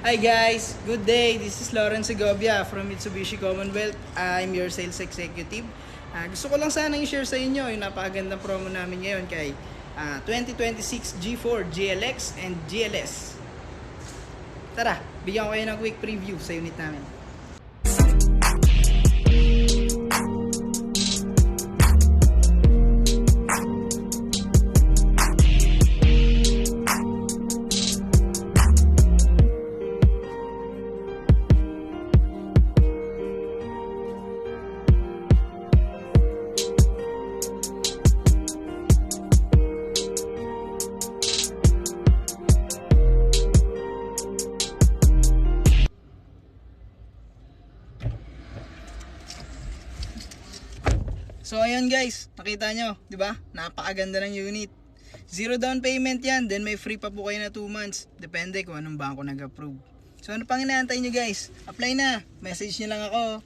Hi guys, good day. This is Lawrence Segovia from Mitsubishi Commonwealth. I'm your sales executive. Gusto ko lang sana i-share sa inyo yung napakagandang promo namin ngayon kay 2026 G4, GLX, and GLS. Tara, bigyan ko kayo ng quick preview sa unit namin. So ayun guys, nakita nyo, di ba? Napakaganda ng unit. Zero down payment yan, then may free pa po kayo na 2 months. Depende kung anong bangko nag-approve. So ano pang inaantay nyo guys? Apply na, message nyo lang ako.